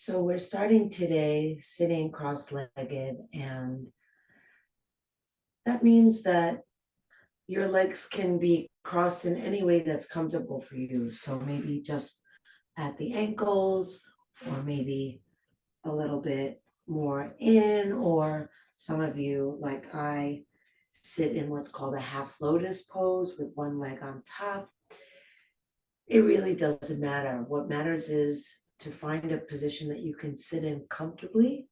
So we're starting today sitting cross-legged, and that means that your legs can be crossed in any way that's comfortable for you. So maybe just at the ankles, or maybe a little bit more in, or some of you, like I, sit in what's called a half lotus pose with one leg on top. It really doesn't matter. What matters is to find a position that you can sit in comfortably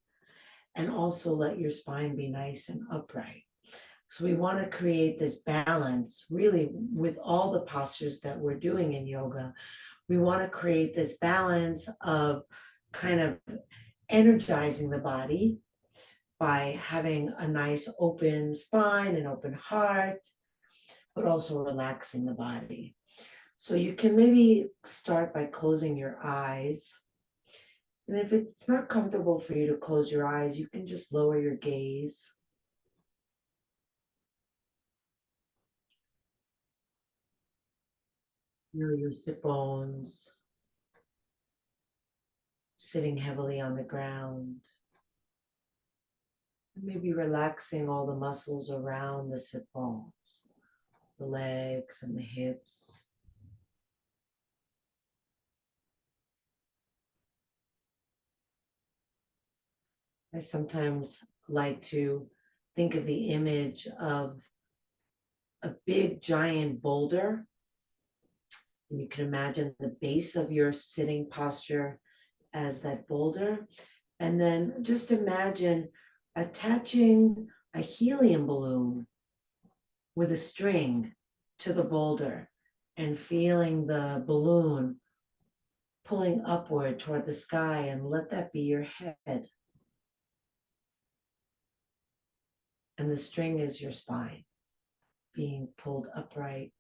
and also let your spine be nice and upright. So we want to create this balance really with all the postures that we're doing in yoga. We want to create this balance of kind of energizing the body by having a nice open spine and open heart, but also relaxing the body. So you can maybe start by closing your eyes. And if it's not comfortable for you to close your eyes, you can just lower your gaze. Your sit bones sitting heavily on the ground. Maybe relaxing all the muscles around the sit bones, the legs and the hips. I sometimes like to think of the image of a big giant boulder. And you can imagine the base of your sitting posture as that boulder. And then just imagine attaching a helium balloon with a string to the boulder and feeling the balloon pulling upward toward the sky, and let that be your head. And the string is your spine being pulled upright.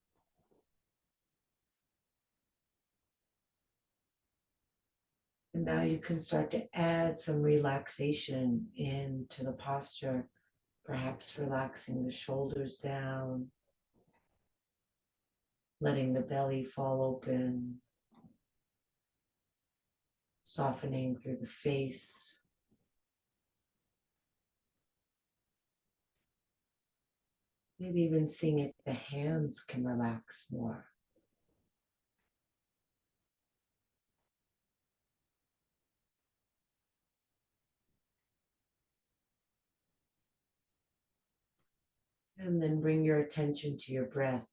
And now you can start to add some relaxation into the posture, perhaps relaxing the shoulders down, letting the belly fall open, softening through the face. Maybe even seeing if the hands can relax more. And then bring your attention to your breath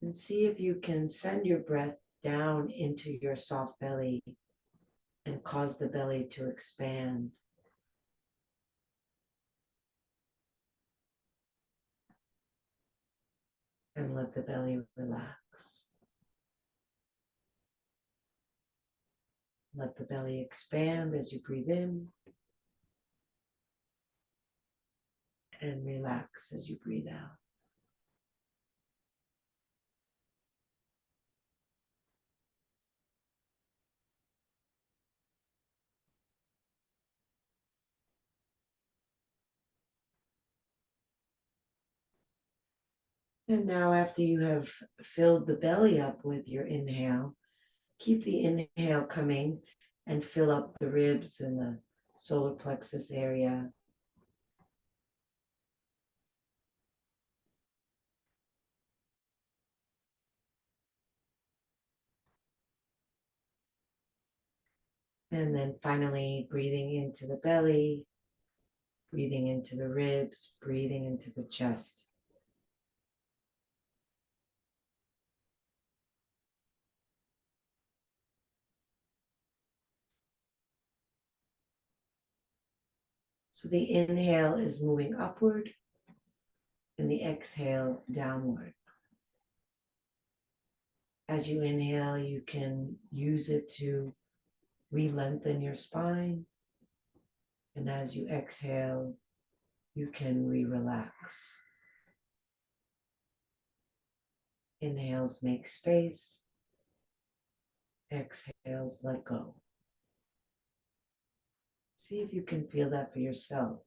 and see if you can send your breath down into your soft belly and cause the belly to expand. And let the belly relax. Let the belly expand as you breathe in and relax as you breathe out. And now, after you have filled the belly up with your inhale, keep the inhale coming and fill up the ribs and the solar plexus area. And then finally, breathing into the belly, breathing into the ribs, breathing into the chest. So the inhale is moving upward and the exhale downward. As you inhale, you can use it to re-lengthen your spine. And as you exhale, you can re-relax. Inhales make space. Exhales let go. See if you can feel that for yourself.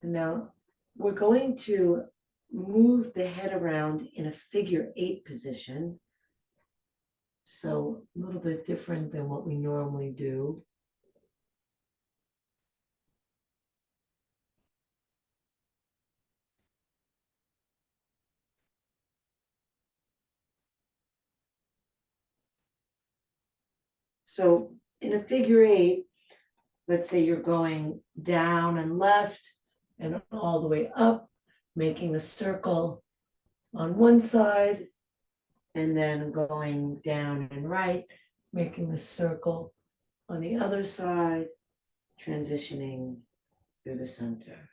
Now we're going to move the head around in a figure 8 position. So a little bit different than what we normally do. So in a figure 8, let's say you're going down and left and all the way up, making a circle on one side, and then going down and right, making a circle on the other side, transitioning through the center.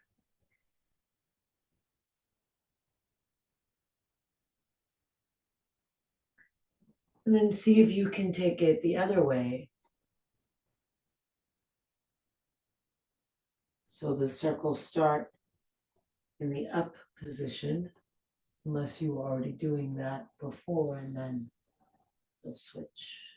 And then see if you can take it the other way. So the circles start in the up position, unless you were already doing that before, and then they'll switch.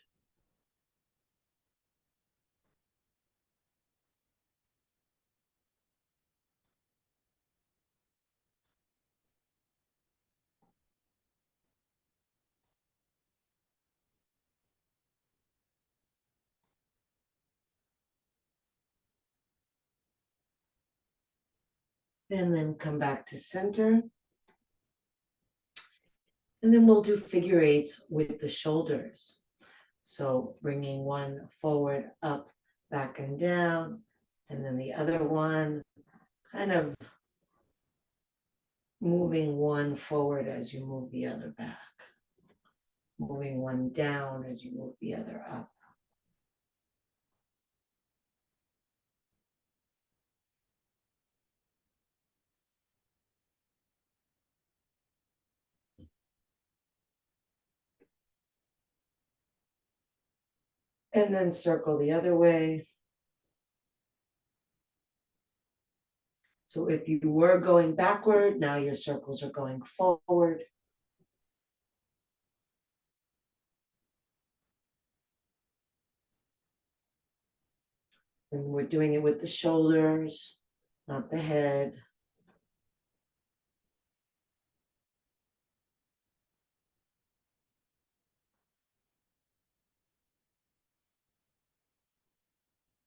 And then come back to center. And then we'll do figure 8s with the shoulders. So bringing one forward, up, back and down, and then the other one, kind of moving one forward as you move the other back, moving one down as you move the other up. And then circle the other way. So if you were going backward, now your circles are going forward. And we're doing it with the shoulders, not the head.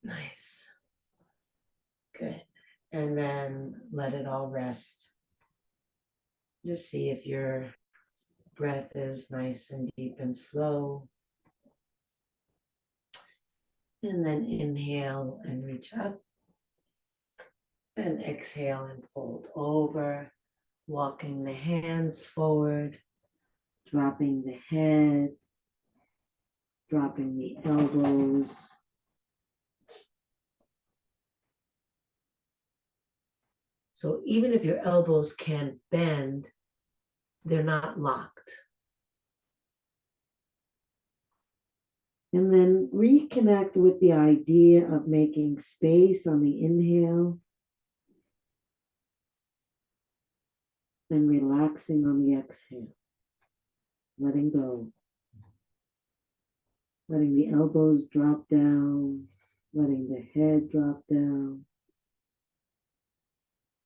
Nice. Good. And then let it all rest. Just see if your breath is nice and deep and slow. And then inhale and reach up. And exhale and fold over, walking the hands forward, dropping the head, dropping the elbows. So even if your elbows can't bend, they're not locked. And then reconnect with the idea of making space on the inhale and relaxing on the exhale. Letting go. Letting the elbows drop down, letting the head drop down.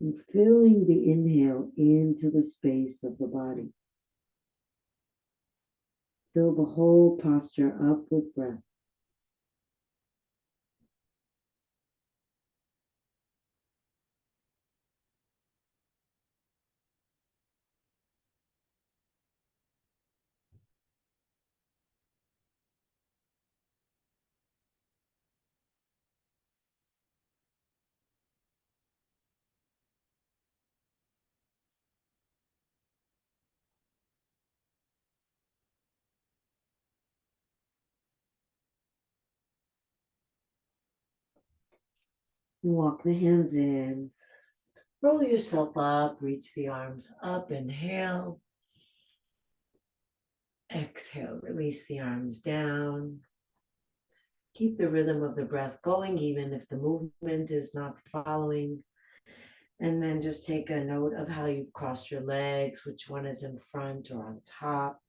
And filling the inhale into the space of the body. Fill the whole posture up with breath. Walk the hands in. Roll yourself up, reach the arms up, inhale. Exhale, release the arms down. Keep the rhythm of the breath going, even if the movement is not following. And then just take a note of how you've crossed your legs, which one is in front or on top.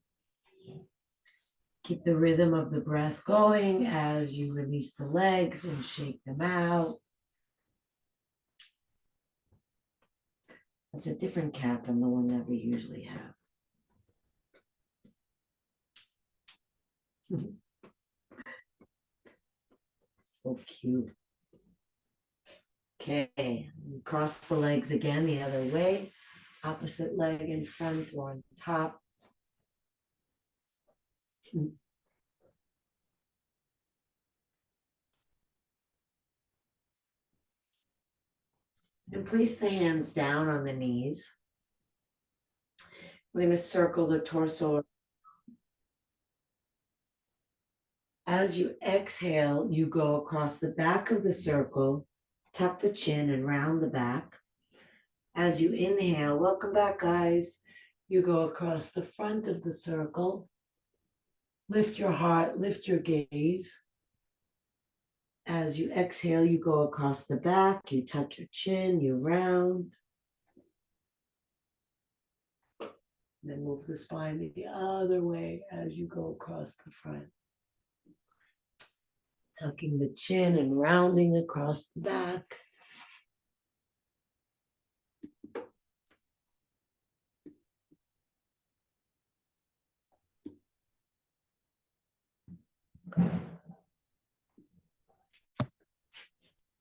Keep the rhythm of the breath going as you release the legs and shake them out. It's a different cat than the one that we usually have. So cute. Okay, cross the legs again the other way. Opposite leg in front or on top. And place the hands down on the knees. We're going to circle the torso. As you exhale, you go across the back of the circle, tuck the chin and round the back. As you inhale, welcome back, guys. You go across the front of the circle. Lift your heart, lift your gaze. As you exhale, you go across the back, you tuck your chin, you round. Then move the spine the other way as you go across the front. Tucking the chin and rounding across the back.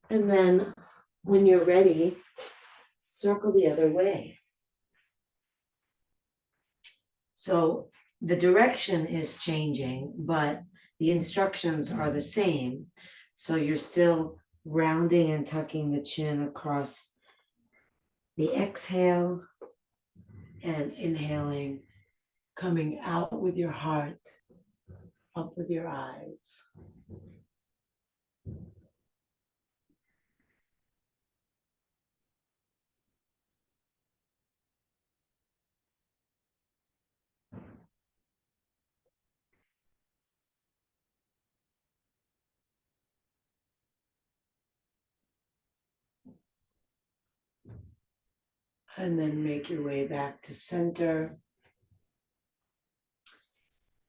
And then when you're ready, circle the other way. So the direction is changing, but the instructions are the same. So you're still rounding and tucking the chin across the exhale and inhaling, coming out with your heart, up with your eyes. And then make your way back to center.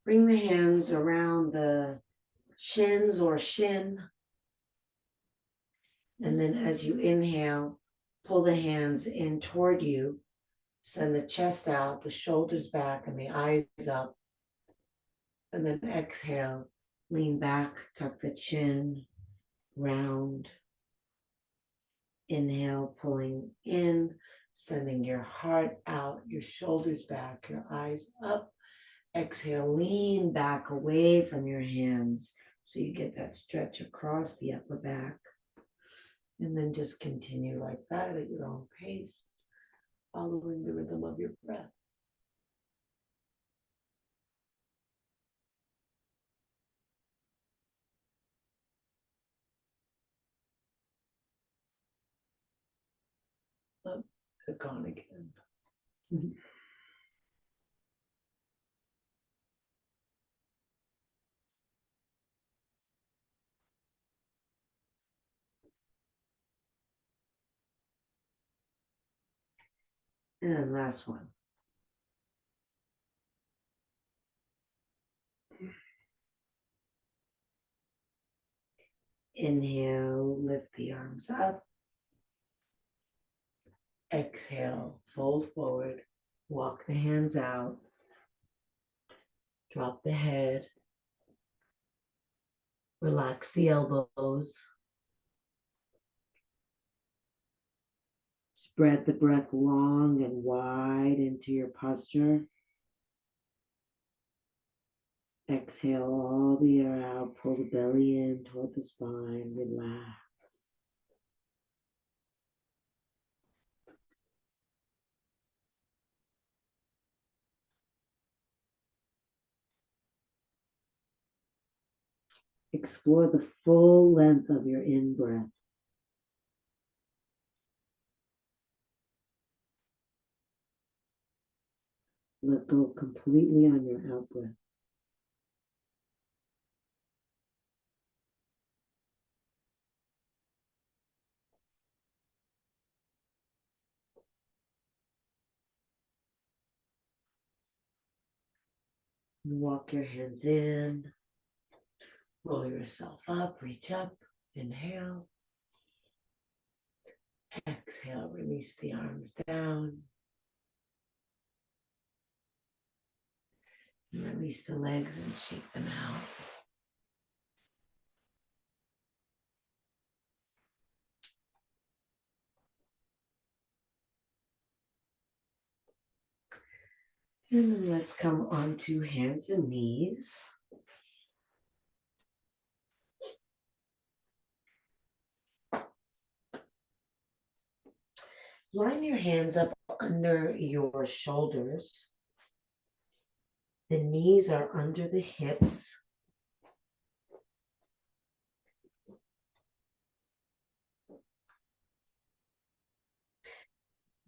Bring the hands around the shins or shin. And then as you inhale, pull the hands in toward you. Send the chest out, the shoulders back, and the eyes up. And then exhale, lean back, tuck the chin, round. Inhale, pulling in, sending your heart out, your shoulders back, your eyes up. Exhale, lean back away from your hands so you get that stretch across the upper back. And then just continue like that at your own pace, following the rhythm of your breath. Oh, they're gone again. And last one. Inhale, lift the arms up. Exhale, fold forward, walk the hands out. Drop the head. Relax the elbows. Spread the breath long and wide into your posture. Exhale all the air out. Pull the belly in toward the spine. Relax. Explore the full length of your in-breath. Let go completely on your out-breath. Walk your hands in. Roll yourself up, reach up, inhale. Exhale, release the arms down. And release the legs and shake them out. And then let's come onto hands and knees. Line your hands up under your shoulders. The knees are under the hips.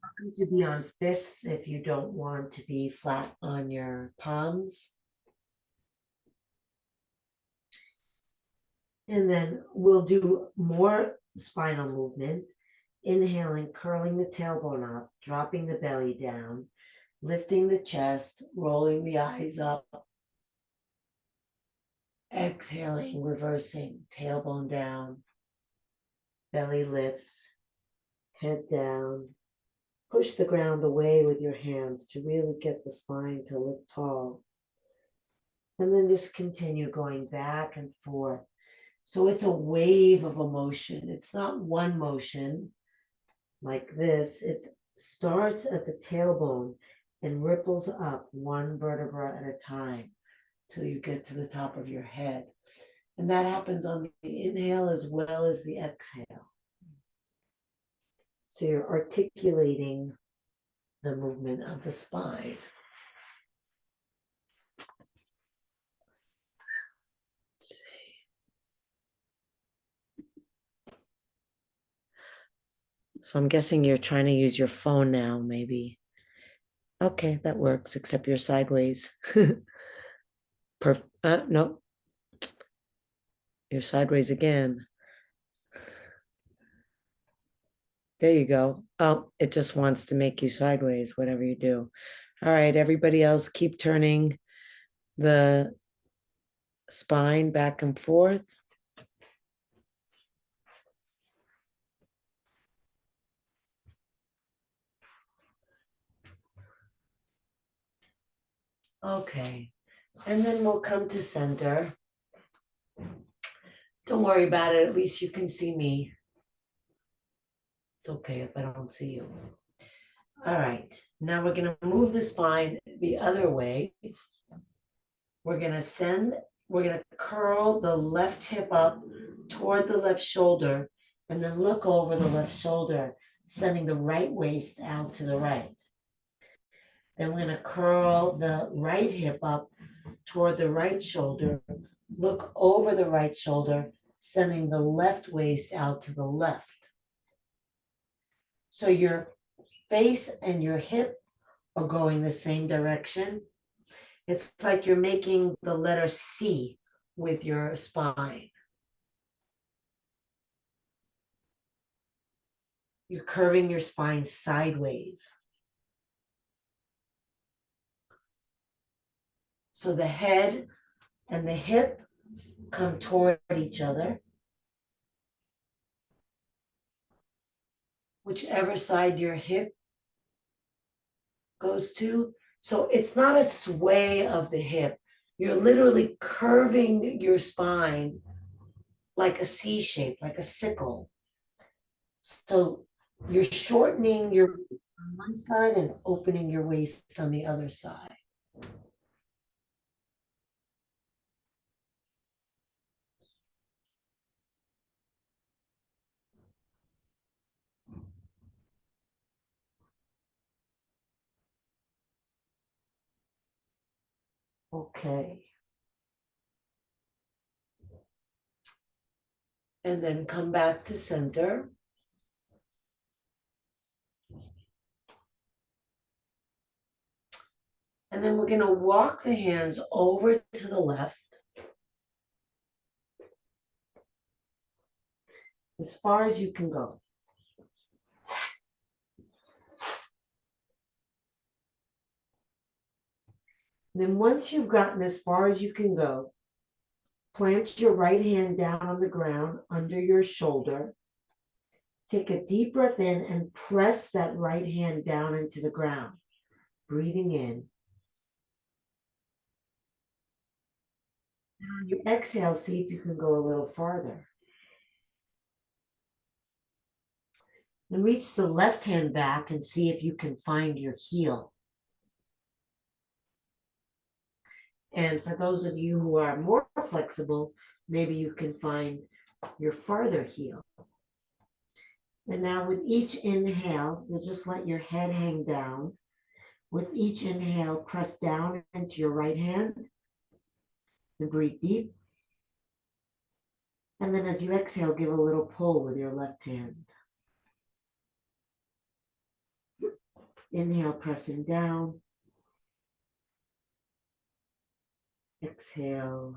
Welcome to be on fists if you don't want to be flat on your palms. And then we'll do more spinal movement. Inhaling, curling the tailbone up, dropping the belly down, lifting the chest, rolling the eyes up. Exhaling, reversing, tailbone down, belly lifts, head down. Push the ground away with your hands to really get the spine to look tall. And then just continue going back and forth. So it's a wave of emotion. It's not one motion like this. It starts at the tailbone and ripples up one vertebra at a time till you get to the top of your head. And that happens on the inhale as well as the exhale. So you're articulating the movement of the spine. So I'm guessing you're trying to use your phone now, maybe. Okay, that works, except you're sideways. No, you're sideways again. There you go. Oh, it just wants to make you sideways, whatever you do. All right, everybody else, keep turning the spine back and forth. Okay, and then we'll come to center. Don't worry about it, at least you can see me. It's okay if I don't see you. All right, now we're gonna move the spine the other way. We're gonna curl the left hip up toward the left shoulder and then look over the left shoulder, sending the right waist out to the right. Then we're gonna curl the right hip up toward the right shoulder, look over the right shoulder, sending the left waist out to the left. So your face and your hip are going the same direction. It's like you're making the letter C with your spine. You're curving your spine sideways. So the head and the hip come toward each other. Whichever side your hip goes to. So it's not a sway of the hip. You're literally curving your spine like a C shape, like a sickle. So you're shortening your on one side and opening your waist on the other side. Okay. And then come back to center. And then we're going to walk the hands over to the left as far as you can go. And then once you've gotten as far as you can go, plant your right hand down on the ground under your shoulder Take a deep breath in and press that right hand down into the ground. Breathing in. And on your exhale, see if you can go a little farther. And reach the left hand back and see if you can find your heel. And for those of you who are more flexible, maybe you can find your farther heel. And now with each inhale, you'll just let your head hang down. With each inhale, press down into your right hand and breathe deep. And then as you exhale, give a little pull with your left hand. Inhale, pressing down. Exhale,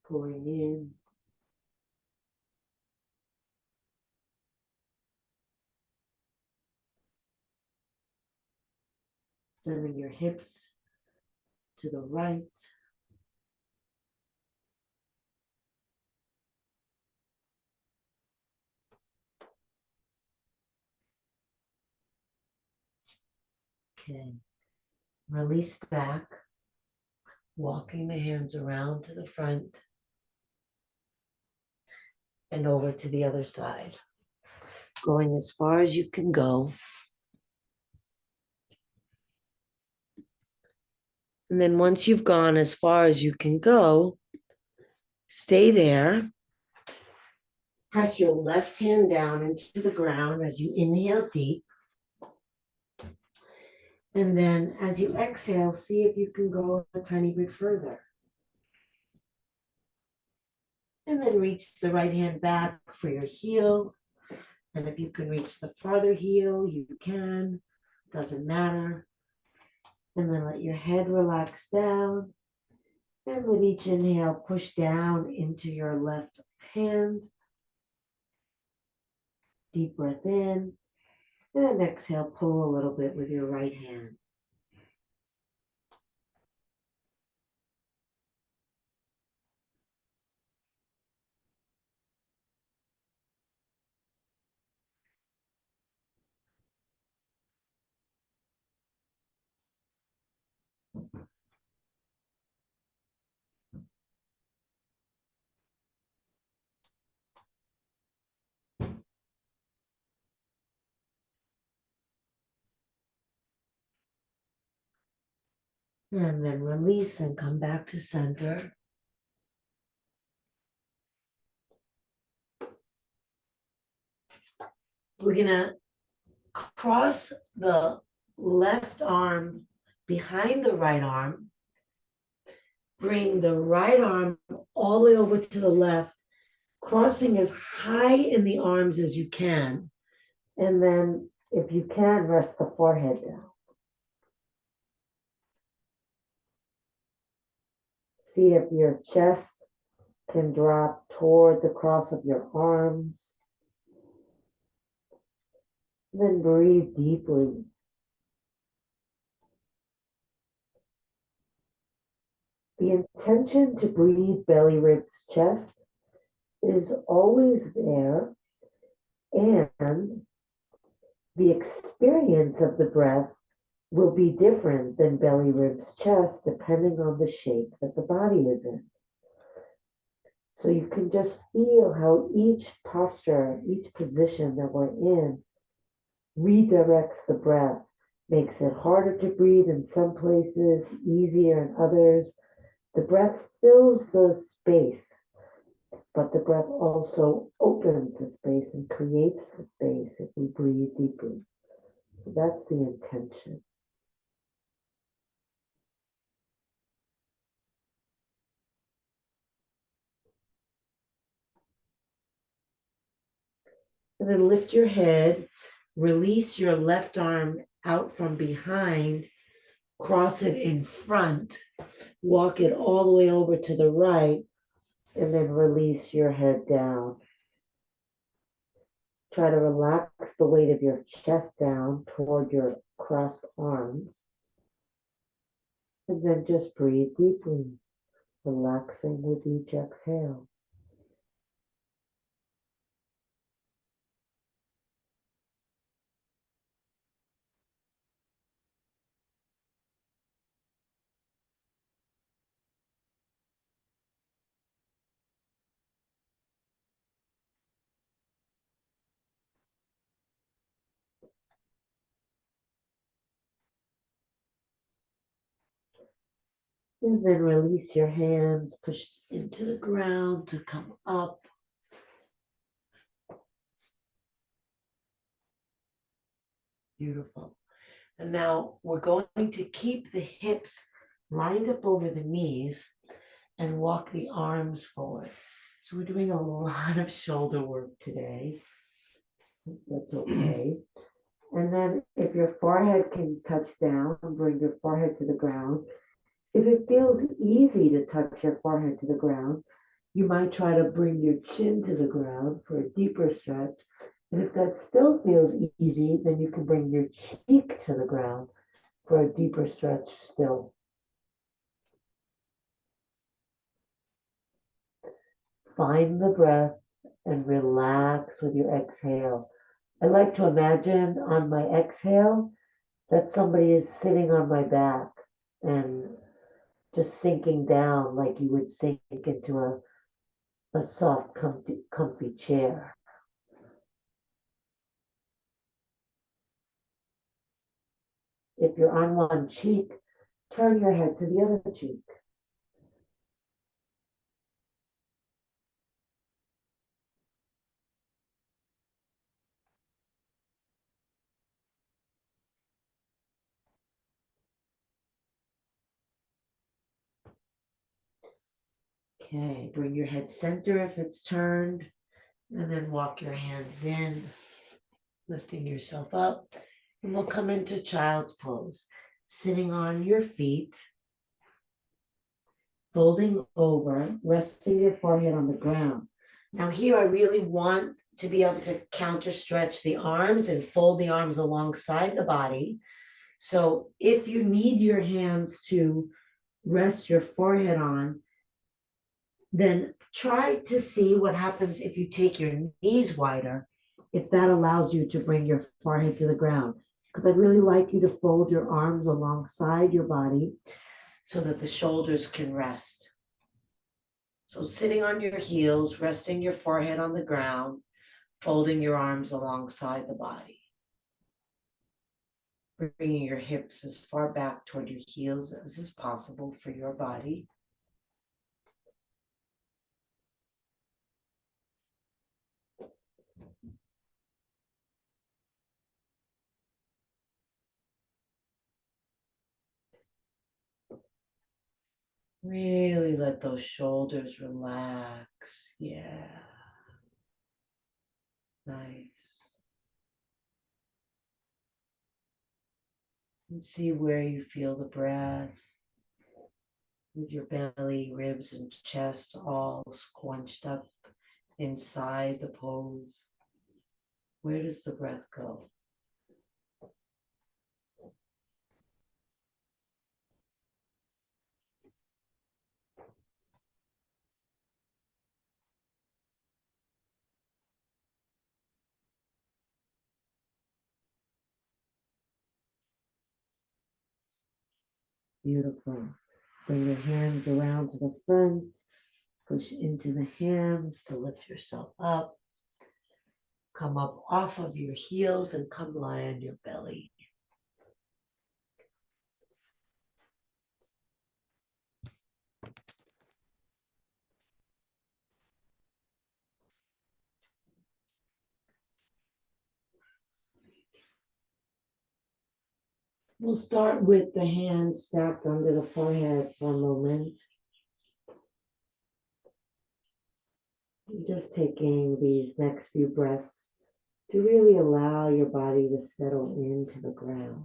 pulling in. Sending your hips to the right. Okay. Release back, walking the hands around to the front and over to the other side. Going as far as you can go. And then once you've gone as far as you can go, stay there. Press your left hand down into the ground as you inhale deep. And then as you exhale, see if you can go a tiny bit further. And then reach the right hand back for your heel. And if you can reach the farther heel, you can. Doesn't matter. And then let your head relax down. And with each inhale, push down into your left hand. Deep breath in. And exhale, pull a little bit with your right hand. And then release and come back to center. We're gonna cross the left arm behind the right arm. Bring the right arm all the way over to the left, crossing as high in the arms as you can. And then, if you can, rest the forehead down. See if your chest can drop toward the cross of your arms. Then breathe deeply. The intention to breathe belly, ribs, chest is always there, and the experience of the breath will be different than belly, ribs, chest, depending on the shape that the body is in. So you can just feel how each posture, each position that we're in redirects the breath, makes it harder to breathe in some places, easier in others. The breath fills the space, but the breath also opens the space and creates the space if we breathe deeply. So that's the intention. And then lift your head, release your left arm out from behind, cross it in front, walk it all the way over to the right, and then release your head down. Try to relax the weight of your chest down toward your crossed arms. And then just breathe deeply, relaxing with each exhale. And then release your hands, push into the ground to come up. Beautiful. And now we're going to keep the hips lined up over the knees and walk the arms forward. So we're doing a lot of shoulder work today. That's okay. And then if your forehead can touch down, bring your forehead to the ground. If it feels easy to touch your forehead to the ground, you might try to bring your chin to the ground for a deeper stretch. And if that still feels easy, then you can bring your cheek to the ground for a deeper stretch still. Find the breath and relax with your exhale. I like to imagine on my exhale that somebody is sitting on my back and just sinking down like you would sink into a soft, comfy chair. If you're on one cheek, turn your head to the other cheek. Okay, bring your head center if it's turned, and then walk your hands in, lifting yourself up. And we'll come into child's pose, sitting on your feet, folding over, resting your forehead on the ground. Now here I really want to be able to counter stretch the arms and fold the arms alongside the body. So if you need your hands to rest your forehead on, then try to see what happens if you take your knees wider, if that allows you to bring your forehead to the ground. Because I'd really like you to fold your arms alongside your body so that the shoulders can rest. So sitting on your heels, resting your forehead on the ground, folding your arms alongside the body. Bringing your hips as far back toward your heels as is possible for your body. Really let those shoulders relax. Yeah. Nice. And see where you feel the breath with your belly, ribs, and chest all scrunched up inside the pose. Where does the breath go? Beautiful. Bring your hands around to the front. Push into the hands to lift yourself up. Come up off of your heels and come lie on your belly. We'll start with the hands stacked under the forehead for a moment. Just taking these next few breaths to really allow your body to settle into the ground.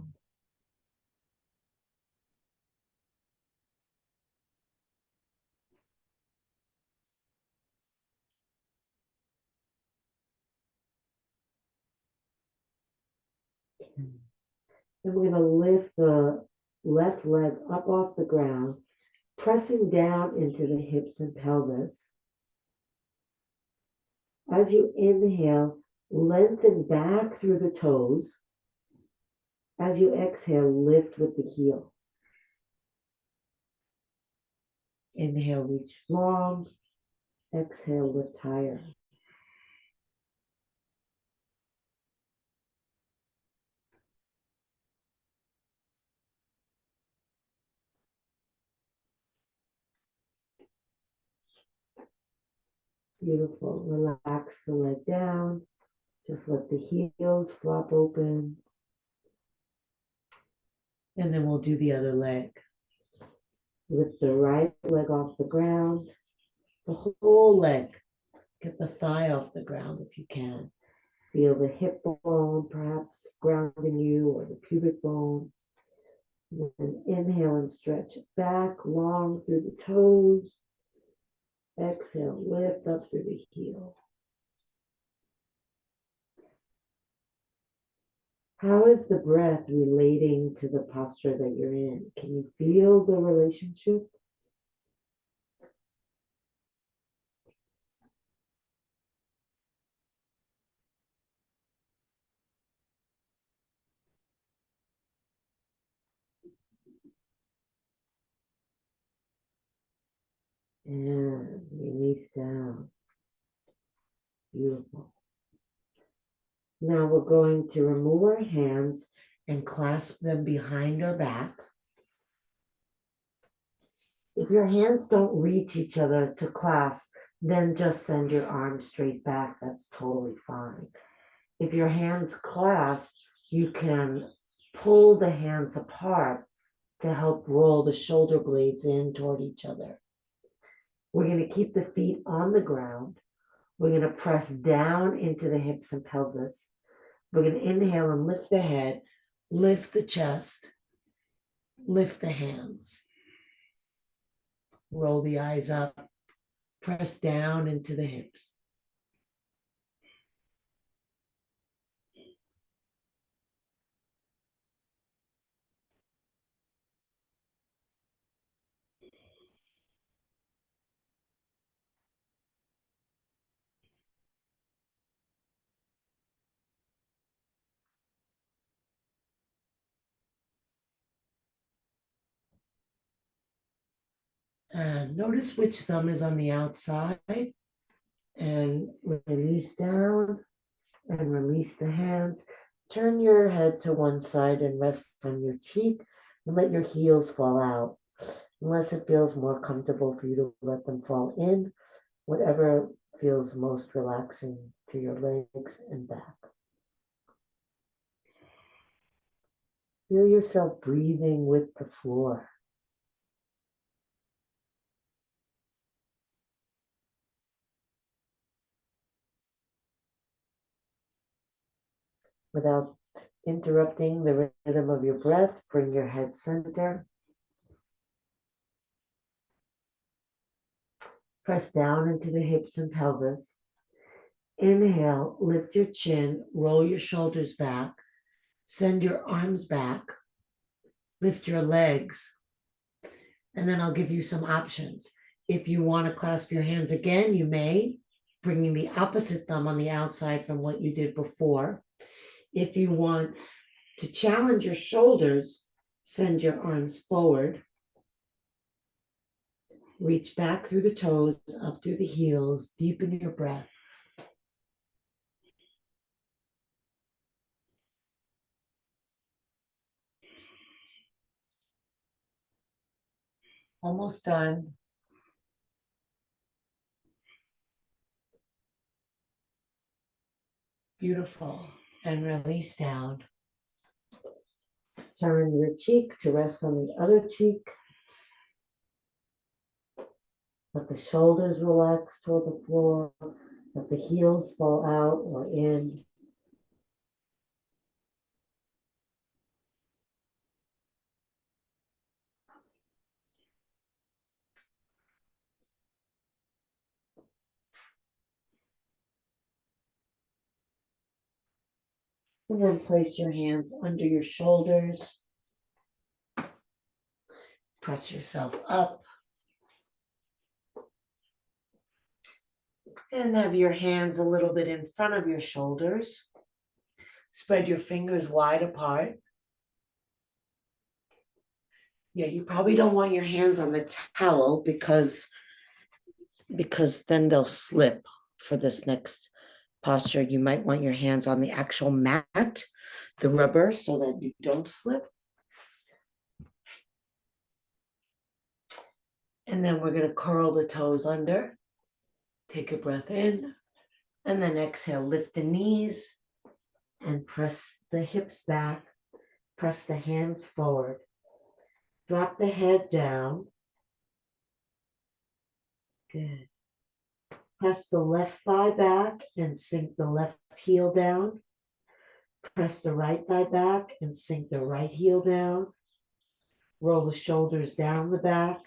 Then we're going to lift the left leg up off the ground, pressing down into the hips and pelvis. As you inhale, lengthen back through the toes. As you exhale, lift with the heel. Inhale, reach long. Exhale, lift higher. Beautiful. Relax the leg down. Just let the heels flop open. And then we'll do the other leg. Lift the right leg off the ground. The whole leg. Get the thigh off the ground if you can. Feel the hip bone perhaps grounding you, or the pubic bone. And then inhale and stretch back long through the toes. Exhale, lift up through the heel. How is the breath relating to the posture that you're in? Can you feel the relationship? And release down. Beautiful. Now we're going to remove our hands and clasp them behind our back. If your hands don't reach each other to clasp, then just send your arms straight back. That's totally fine. If your hands clasp, you can pull the hands apart to help roll the shoulder blades in toward each other. We're going to keep the feet on the ground. We're going to press down into the hips and pelvis. We're going to inhale and lift the head, lift the chest, lift the hands. Roll the eyes up, press down into the hips. And notice which thumb is on the outside, and release down and release the hands. Turn your head to one side and rest on your cheek and let your heels fall out. Unless it feels more comfortable for you to let them fall in, whatever feels most relaxing to your legs and back. Feel yourself breathing with the floor. Without interrupting the rhythm of your breath, bring your head center. Press down into the hips and pelvis. Inhale, lift your chin, roll your shoulders back, send your arms back, lift your legs, and then I'll give you some options. If you want to clasp your hands again, you may, bringing the opposite thumb on the outside from what you did before. If you want to challenge your shoulders, send your arms forward. Reach back through the toes, up through the heels, deepen your breath. Almost done. Beautiful. And release down. Turn your cheek to rest on the other cheek. Let the shoulders relax toward the floor. Let the heels fall out or in. And then place your hands under your shoulders. Press yourself up. And have your hands a little bit in front of your shoulders. Spread your fingers wide apart. Yeah, you probably don't want your hands on the towel because then they'll slip for this next posture. You might want your hands on the actual mat, the rubber, so that you don't slip. And then we're going to curl the toes under. Take a breath in and then exhale. Lift the knees and press the hips back. Press the hands forward. Drop the head down. Good. Press the left thigh back and sink the left heel down. Press the right thigh back and sink the right heel down. Roll the shoulders down the back.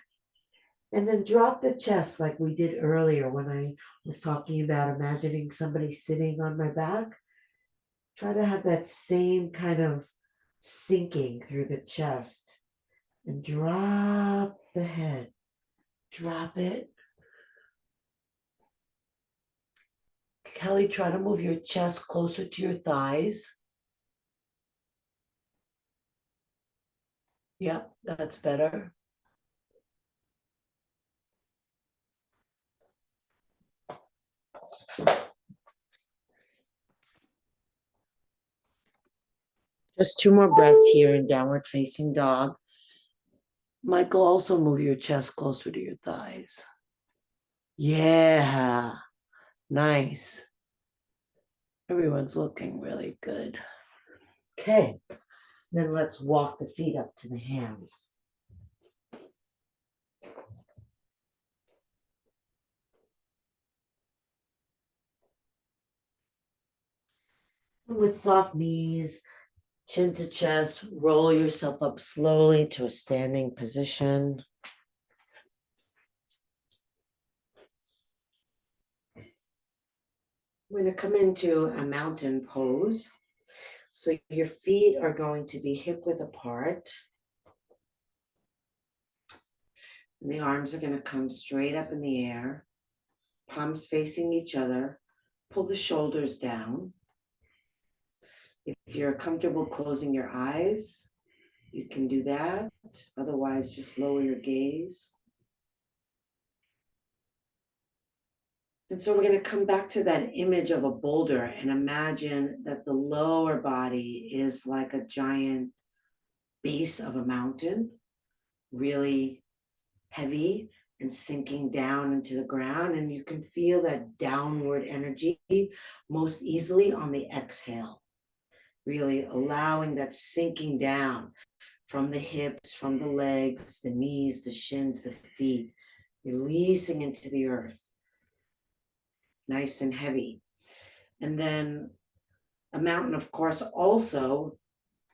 And then drop the chest like we did earlier when I was talking about imagining somebody sitting on my back. Try to have that same kind of sinking through the chest. And drop the head. Drop it. Kelly, try to move your chest closer to your thighs. Yep, that's better. Just 2 more breaths here in downward facing dog. Michael, also move your chest closer to your thighs. Yeah, nice. Everyone's looking really good. Okay, then let's walk the feet up to the hands. With soft knees, chin to chest, roll yourself up slowly to a standing position. We're going to come into a mountain pose. So your feet are going to be hip width apart. And the arms are going to come straight up in the air, palms facing each other. Pull the shoulders down. If you're comfortable closing your eyes, you can do that. Otherwise, just lower your gaze. And so we're going to come back to that image of a boulder and imagine that the lower body is like a giant base of a mountain, really heavy and sinking down into the ground. And you can feel that downward energy most easily on the exhale, really allowing that sinking down from the hips, from the legs, the knees, the shins, the feet, releasing into the earth, nice and heavy. And then a mountain, of course, also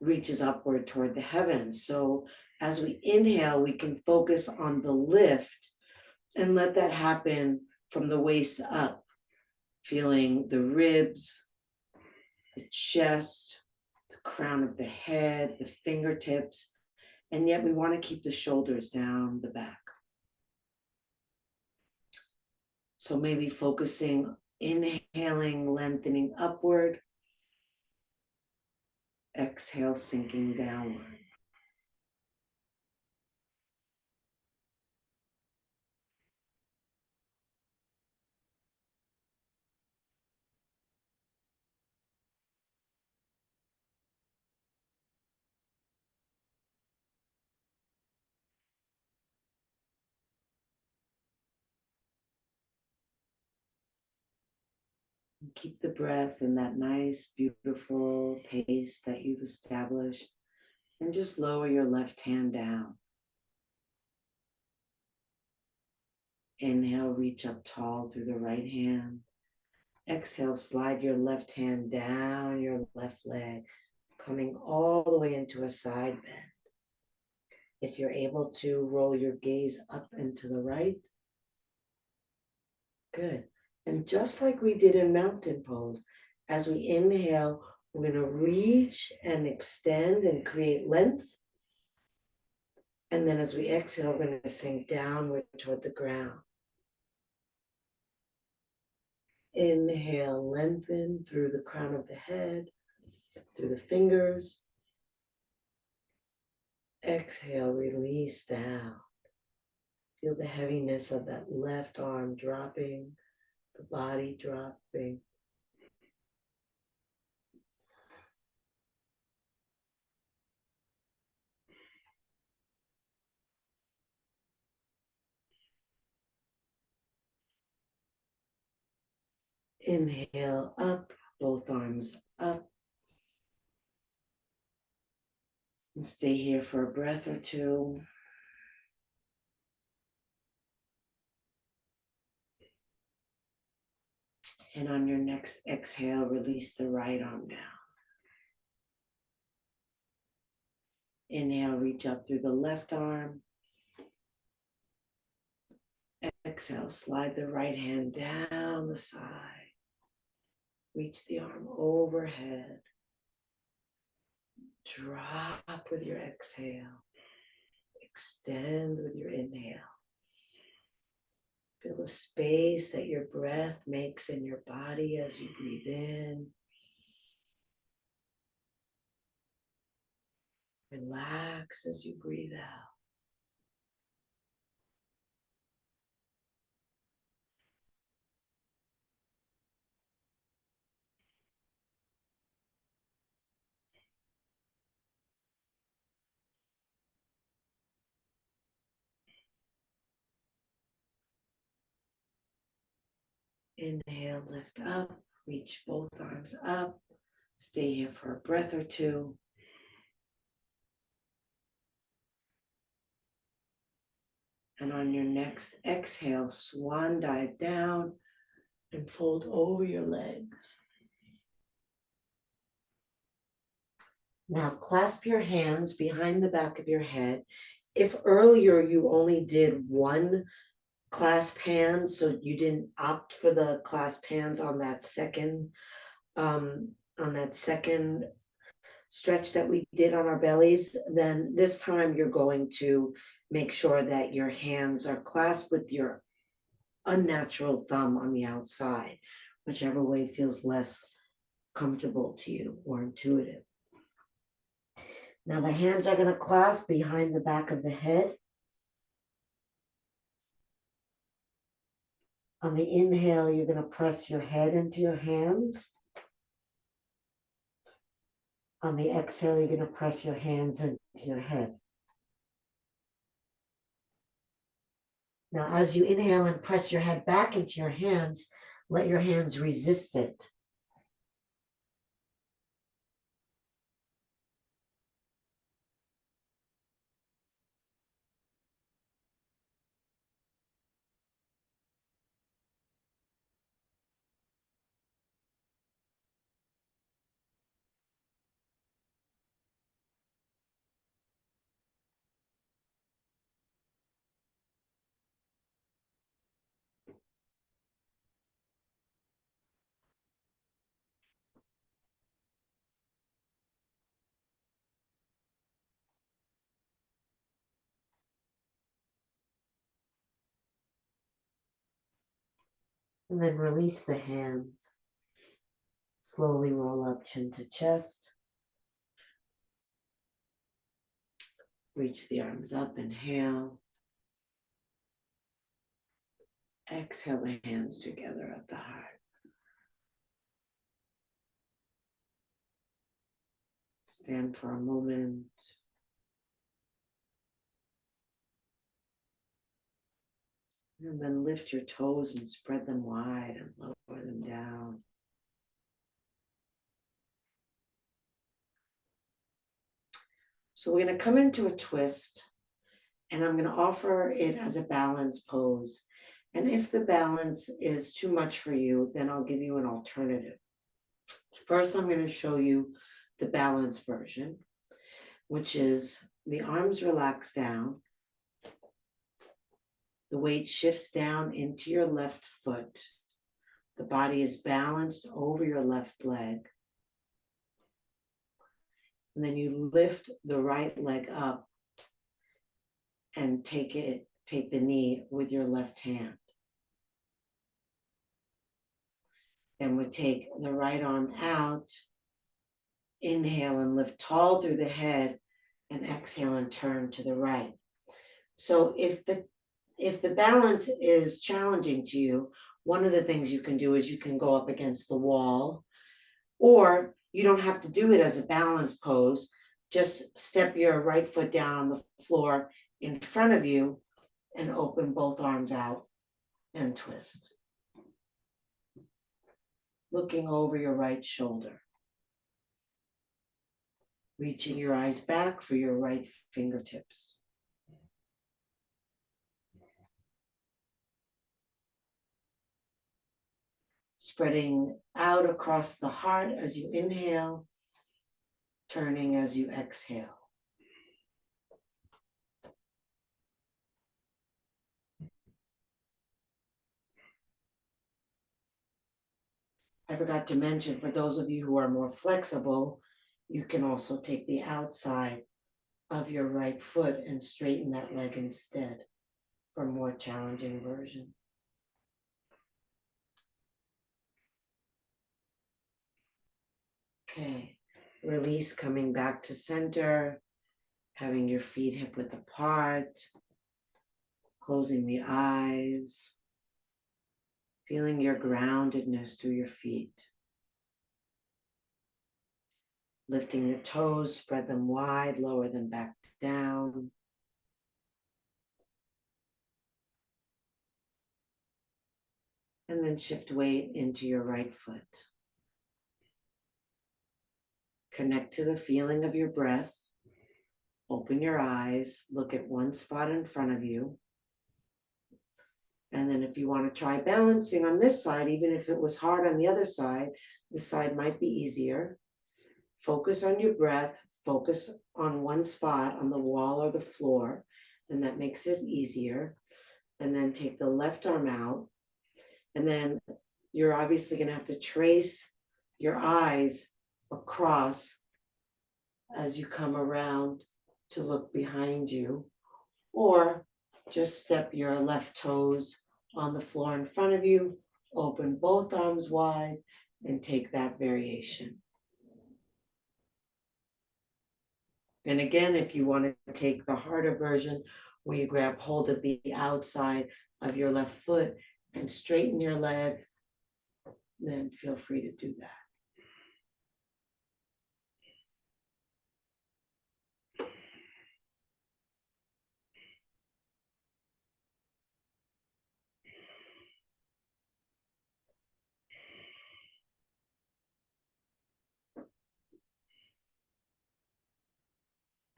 reaches upward toward the heavens. So as we inhale, we can focus on the lift and let that happen from the waist up, feeling the ribs, the chest, the crown of the head, the fingertips, and yet we want to keep the shoulders down the back. So maybe focusing, inhaling, lengthening upward, exhale, sinking downward. Keep the breath in that nice, beautiful pace that you've established, and just lower your left hand down. Inhale, reach up tall through the right hand. Exhale, slide your left hand down your left leg, coming all the way into a side bend. If you're able to, roll your gaze up and to the right. Good. And just like we did in mountain pose, as we inhale, we're going to reach and extend and create length. And then as we exhale, we're going to sink downward toward the ground. Inhale, lengthen through the crown of the head, through the fingers. Exhale, release down. Feel the heaviness of that left arm dropping, the body dropping. Inhale up, both arms up. And stay here for a breath or two. And on your next exhale, release the right arm down. Inhale, reach up through the left arm. Exhale, slide the right hand down the side. Reach the arm overhead. Drop with your exhale. Extend with your inhale. Feel the space that your breath makes in your body as you breathe in. Relax as you breathe out. Inhale, lift up, reach both arms up. Stay here for a breath or two. And on your next exhale, swan dive down and fold over your legs. Now clasp your hands behind the back of your head. If earlier you only did one clasp hand, so you didn't opt for the clasp hands on that second stretch that we did on our bellies, then this time you're going to make sure that your hands are clasped with your unnatural thumb on the outside, whichever way feels less comfortable to you or intuitive. Now the hands are going to clasp behind the back of the head. On the inhale, you're going to press your head into your hands. On the exhale, you're going to press your hands into your head. Now, as you inhale and press your head back into your hands, let your hands resist it. And then release the hands. Slowly roll up chin to chest. Reach the arms up, inhale. Exhale the hands together at the heart. Stand for a moment. And then lift your toes and spread them wide and lower them down. So we're going to come into a twist, and I'm going to offer it as a balance pose. And if the balance is too much for you, then I'll give you an alternative. First, I'm going to show you the balance version, which is the arms relax down. The weight shifts down into your left foot. The body is balanced over your left leg. And then you lift the right leg up and take the knee with your left hand. Then we take the right arm out, inhale and lift tall through the head, and exhale and turn to the right. So if the balance is challenging to you, one of the things you can do is you can go up against the wall, or you don't have to do it as a balance pose. Just step your right foot down on the floor in front of you and open both arms out and twist. looking over your right shoulder. Reaching your eyes back for your right fingertips. Spreading out across the heart as you inhale, turning as you exhale. I forgot to mention, for those of you who are more flexible, you can also take the outside of your right foot and straighten that leg instead for a more challenging version. Okay, release, coming back to center, having your feet hip width apart, closing the eyes, feeling your groundedness through your feet. Lifting the toes, spread them wide, lower them back down. And then shift weight into your right foot. Connect to the feeling of your breath. Open your eyes, look at one spot in front of you. And then if you want to try balancing on this side, even if it was hard on the other side, this side might be easier. Focus on your breath, focus on one spot on the wall or the floor, and that makes it easier. And then take the left arm out. And then you're obviously going to have to trace your eyes across as you come around to look behind you, or just step your left toes on the floor in front of you, open both arms wide, and take that variation. And again, if you want to take the harder version where you grab hold of the outside of your left foot and straighten your leg, then feel free to do that.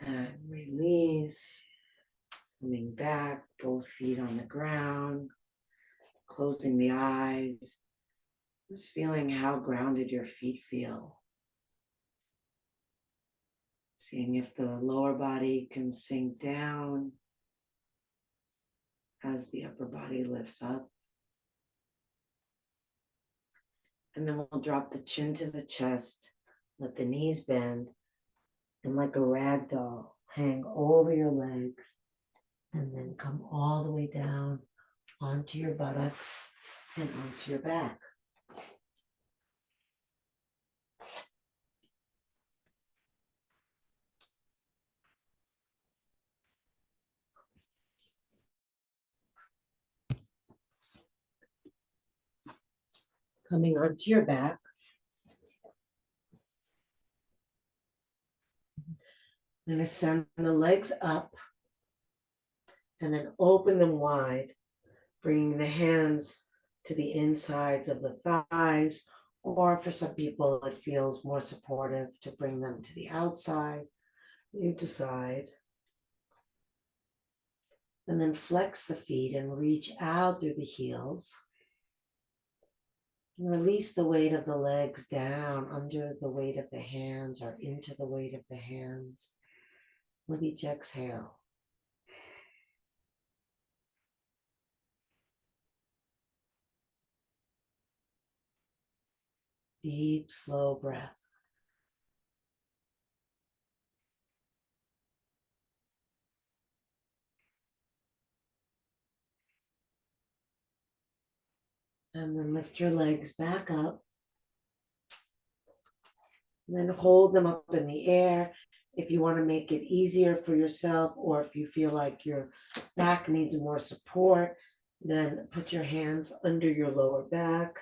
And release, coming back, both feet on the ground, closing the eyes, just feeling how grounded your feet feel. Seeing if the lower body can sink down as the upper body lifts up. And then we'll drop the chin to the chest, let the knees bend, and like a rag doll, hang over your legs, and then come all the way down onto your buttocks and onto your back. Coming onto your back. I'm going to send the legs up and then open them wide, bringing the hands to the insides of the thighs, or for some people, it feels more supportive to bring them to the outside. You decide. And then flex the feet and reach out through the heels. And release the weight of the legs down under the weight of the hands or into the weight of the hands with each exhale. Deep, slow breath. And then lift your legs back up. And then hold them up in the air. If you want to make it easier for yourself, or if you feel like your back needs more support, then put your hands under your lower back.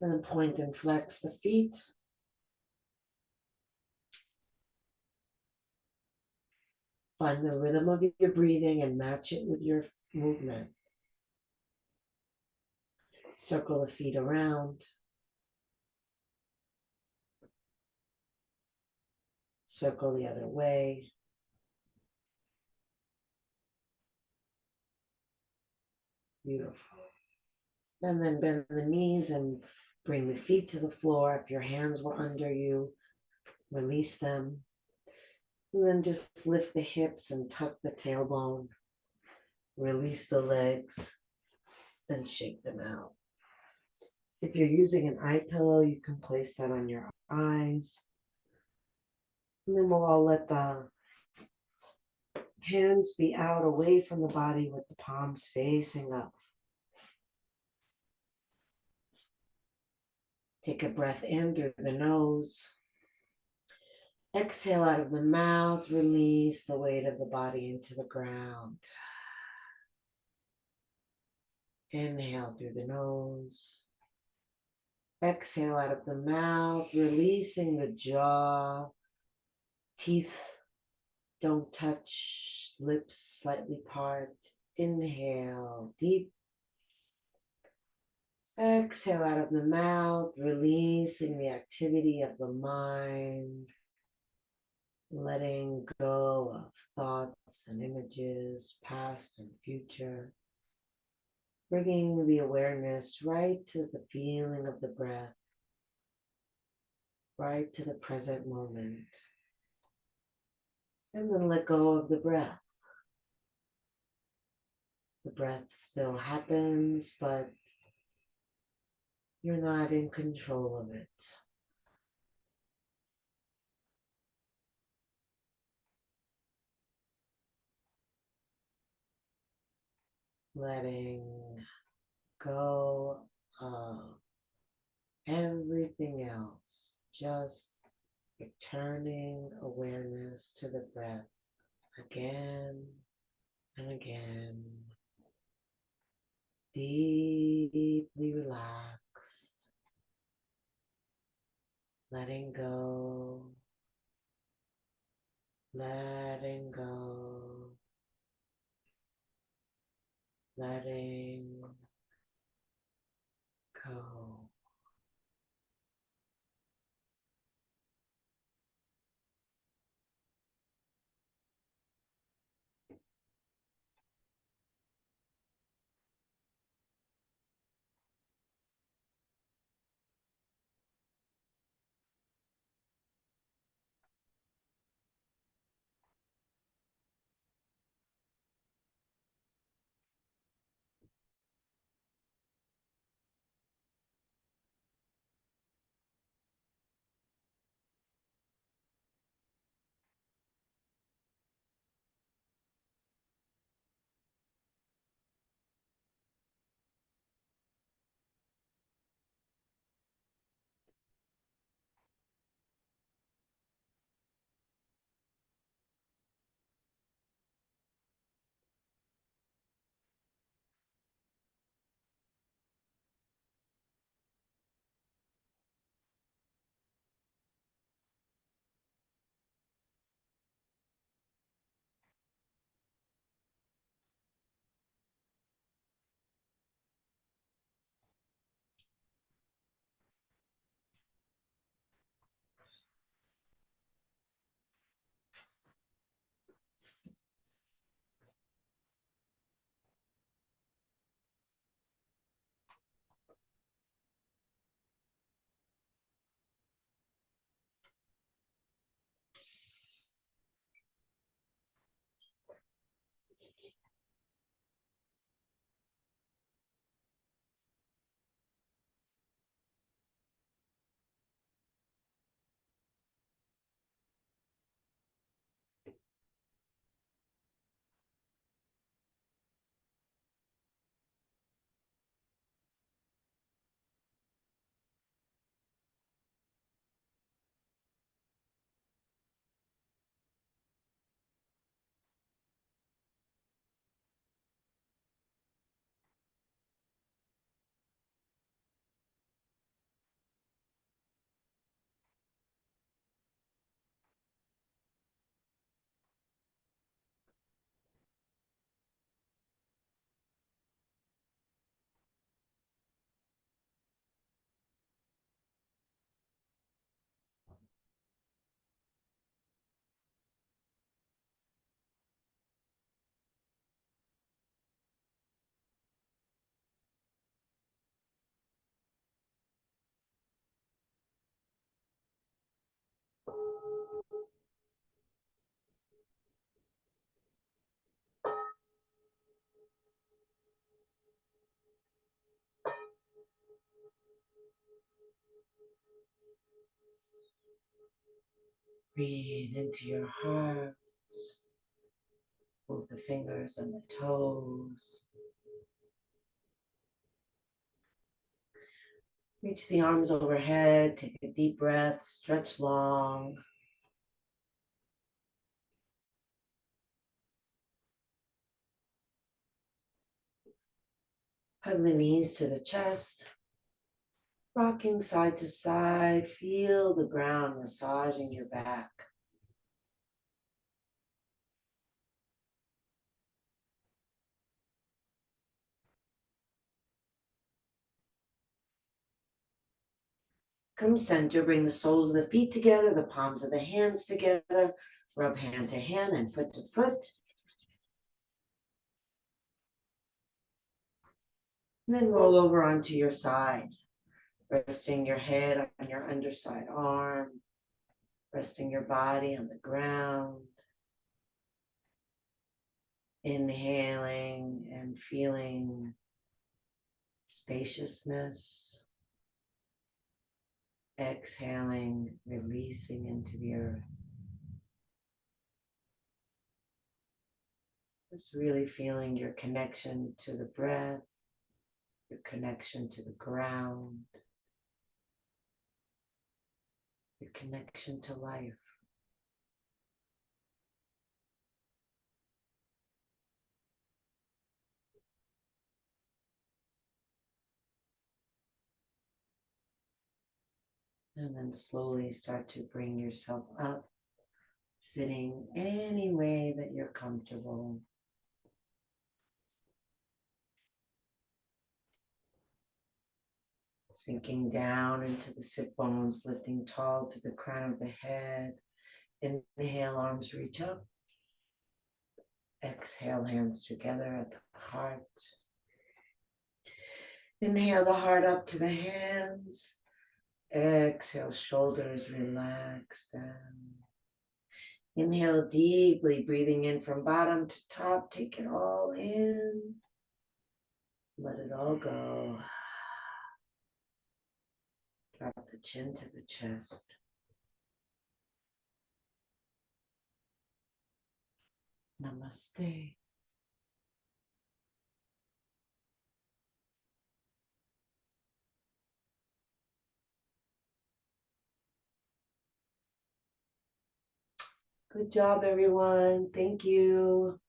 And then point and flex the feet. Find the rhythm of your breathing and match it with your movement. Circle the feet around. Circle the other way. Beautiful. And then bend the knees and bring the feet to the floor. If your hands were under you, release them. And then just lift the hips and tuck the tailbone. Release the legs, then shake them out. If you're using an eye pillow, you can place that on your eyes. And then we'll all let the hands be out away from the body with the palms facing up. Take a breath in through the nose. Exhale out of the mouth, release the weight of the body into the ground. Inhale through the nose. Exhale out of the mouth, releasing the jaw. Teeth don't touch, lips slightly part. Inhale, deep. Exhale out of the mouth, releasing the activity of the mind. Letting go of thoughts and images, past and future. Bringing the awareness right to the feeling of the breath, right to the present moment. And then let go of the breath. The breath still happens, but you're not in control of it. Letting go of everything else, just returning awareness to the breath again and again, deeply relaxed, letting go, letting go, letting go. Breathe into your heart. Move the fingers and the toes. Reach the arms overhead. Take a deep breath. Stretch long. Hug the knees to the chest. Rocking side to side. Feel the ground massaging your back. Come center, bring the soles of the feet together, the palms of the hands together, rub hand to hand and foot to foot. And then roll over onto your side, resting your head on your underside arm, resting your body on the ground. Inhaling and feeling spaciousness. Exhaling, releasing into the earth. Just really feeling your connection to the breath, your connection to the ground, your connection to life. And then slowly start to bring yourself up, sitting any way that you're comfortable. Sinking down into the sit bones, lifting tall to the crown of the head. Inhale, arms reach up. Exhale, hands together at the heart. Inhale the heart up to the hands. Exhale, shoulders relax down. Inhale deeply, breathing in from bottom to top. Take it all in. Let it all go. Drop the chin to the chest. Namaste. Good job, everyone. Thank you.